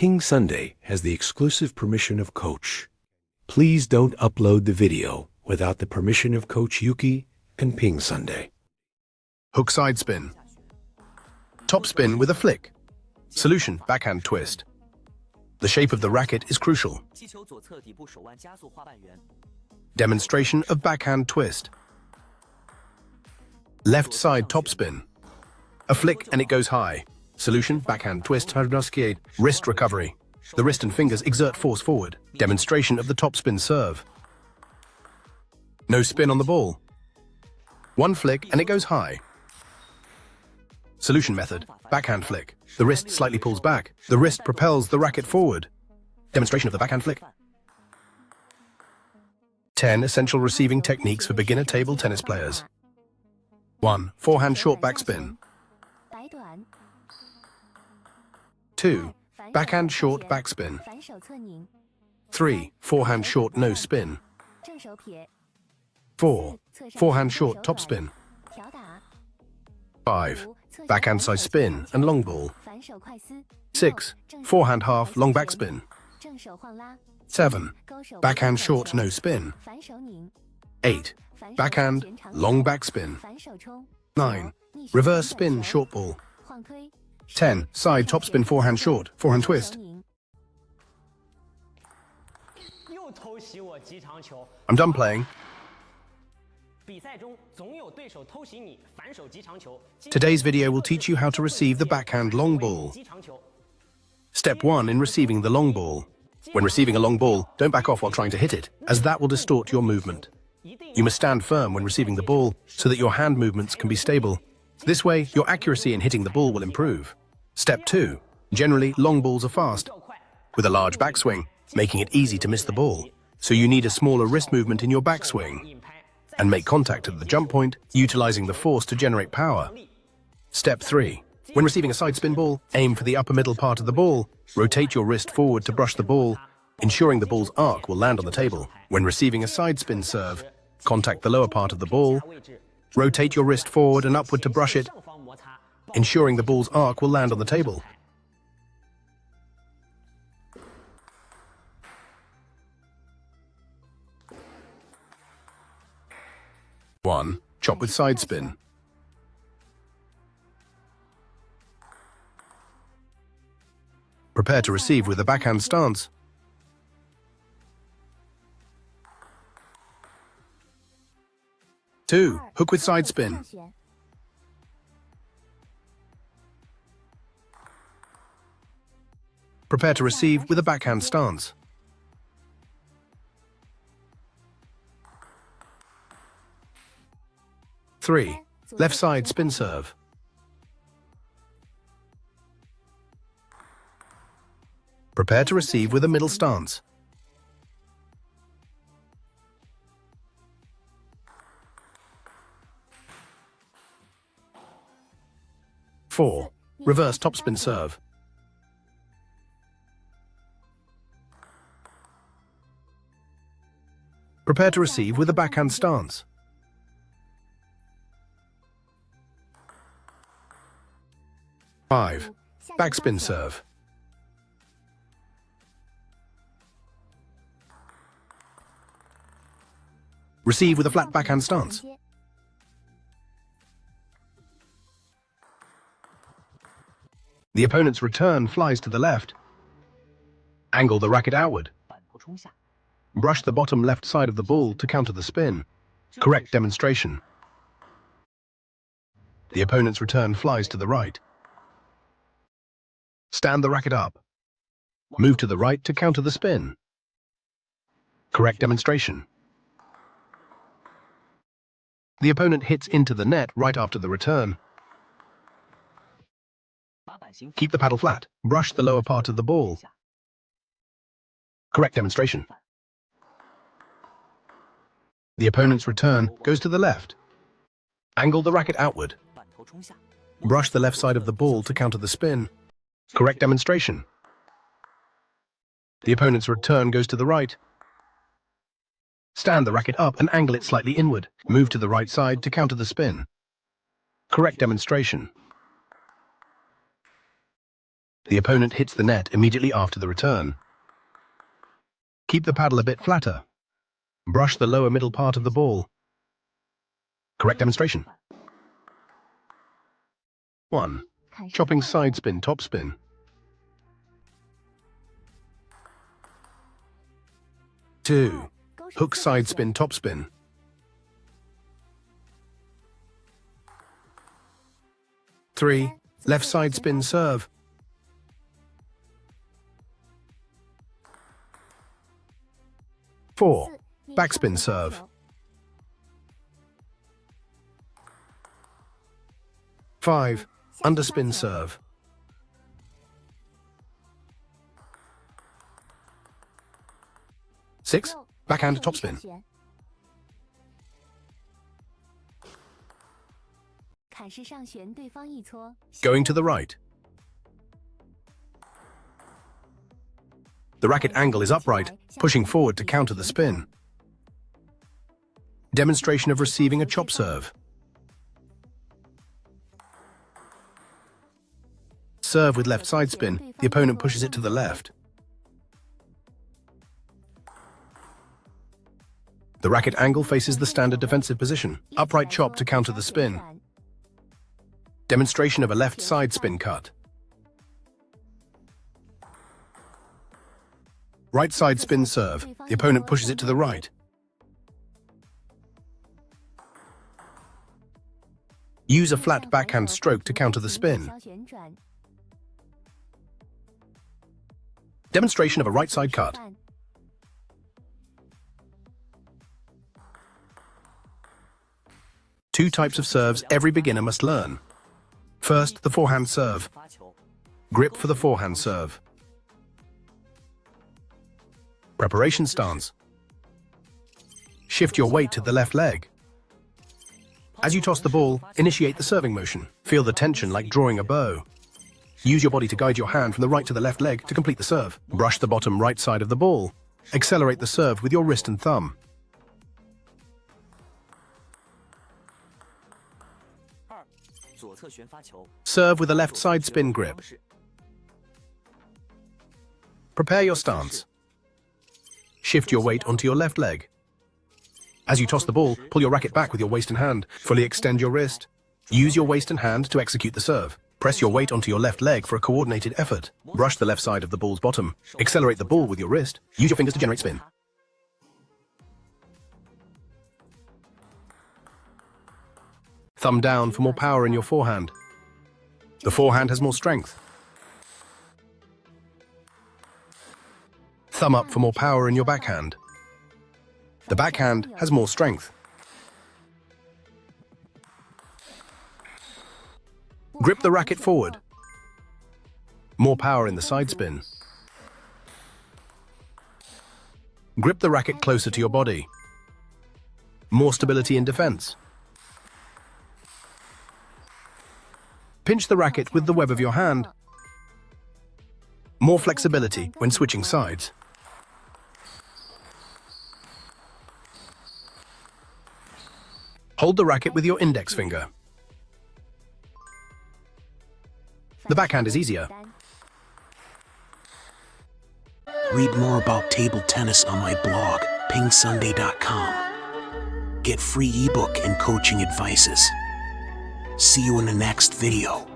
PingSunday has the exclusive permission of Coach. Please don't upload the video without the permission of Coach Youqi and PingSunday. Hook side spin. Top spin with a flick. Solution, backhand twist. The shape of the racket is crucial. Demonstration of backhand twist. Left side top spin. A flick and it goes high. Solution, backhand twist, wrist recovery. The wrist and fingers exert force forward. Demonstration of the top spin serve. No spin on the ball. One flick and it goes high. Solution method, backhand flick. The wrist slightly pulls back. The wrist propels the racket forward. Demonstration of the backhand flick. 10 essential receiving techniques for beginner table tennis players. 1. Forehand short backspin. 2. Backhand short backspin. 3. Forehand short no spin. 4. Forehand short topspin. 5. Backhand side spin and long ball. 6. Forehand half long backspin. 7. Backhand short no spin. 8. Backhand long backspin. 9. Reverse spin short ball. 10. Side topspin forehand short, forehand twist. I'm done playing. Today's video will teach you how to receive the backhand long ball. Step 1 in receiving the long ball. When receiving a long ball, don't back off while trying to hit it, as that will distort your movement. You must stand firm when receiving the ball so that your hand movements can be stable. This way, your accuracy in hitting the ball will improve. Step 2. Generally, long balls are fast, with a large backswing, making it easy to miss the ball. So you need a smaller wrist movement in your backswing, and make contact at the jump point, utilizing the force to generate power. Step 3. When receiving a side spin ball, aim for the upper middle part of the ball. Rotate your wrist forward to brush the ball, ensuring the ball's arc will land on the table. When receiving a side spin serve, contact the lower part of the ball. Rotate your wrist forward and upward to brush it, ensuring the ball's arc will land on the table. One, chop with side spin. Prepare to receive with a backhand stance. 2, hook with side spin. Prepare to receive with a backhand stance. 3, left side spin serve. Prepare to receive with a middle stance. 4, reverse topspin serve. Prepare to receive with a backhand stance. 5, backspin serve. Receive with a flat backhand stance. The opponent's return flies to the left. Angle the racket outward. Brush the bottom left side of the ball to counter the spin. Correct demonstration. The opponent's return flies to the right. Stand the racket up. Move to the right to counter the spin. Correct demonstration. The opponent hits into the net right after the return. Keep the paddle flat. Brush the lower part of the ball. Correct demonstration. The opponent's return goes to the left. Angle the racket outward. Brush the left side of the ball to counter the spin. Correct demonstration. The opponent's return goes to the right. Stand the racket up and angle it slightly inward. Move to the right side to counter the spin. Correct demonstration. The opponent hits the net immediately after the return. Keep the paddle a bit flatter. Brush the lower middle part of the ball. Correct demonstration. 1. Chopping side spin, top spin. 2. Hook side spin, top spin. 3. Left side spin serve. 4. Backspin serve. 5. Underspin serve. 6. Backhand topspin. Going to the right. The racket angle is upright, pushing forward to counter the spin. Demonstration of receiving a chop serve. Serve with left side spin, the opponent pushes it to the left. The racket angle faces the standard defensive position, upright chop to counter the spin. Demonstration of a left side spin cut. Right side spin serve, the opponent pushes it to the right. Use a flat backhand stroke to counter the spin. Demonstration of a right side cut. Two types of serves every beginner must learn. First, the forehand serve. Grip for the forehand serve. Preparation stance. Shift your weight to the left leg. As you toss the ball, initiate the serving motion. Feel the tension like drawing a bow. Use your body to guide your hand from the right to the left leg to complete the serve. Brush the bottom right side of the ball. Accelerate the serve with your wrist and thumb. Serve with a left side spin grip. Prepare your stance. Shift your weight onto your left leg. As you toss the ball, pull your racket back with your waist and hand. Fully extend your wrist. Use your waist and hand to execute the serve. Press your weight onto your left leg for a coordinated effort. Brush the left side of the ball's bottom. Accelerate the ball with your wrist. Use your fingers to generate spin. Thumb down for more power in your forehand. The forehand has more strength. Thumb up for more power in your backhand. The backhand has more strength. Grip the racket forward. More power in the side spin. Grip the racket closer to your body. More stability in defense. Pinch the racket with the web of your hand. More flexibility when switching sides. Hold the racket with your index finger. The backhand is easier. Read more about table tennis on my blog, PingSunday.com. Get free ebook and coaching advices. See you in the next video.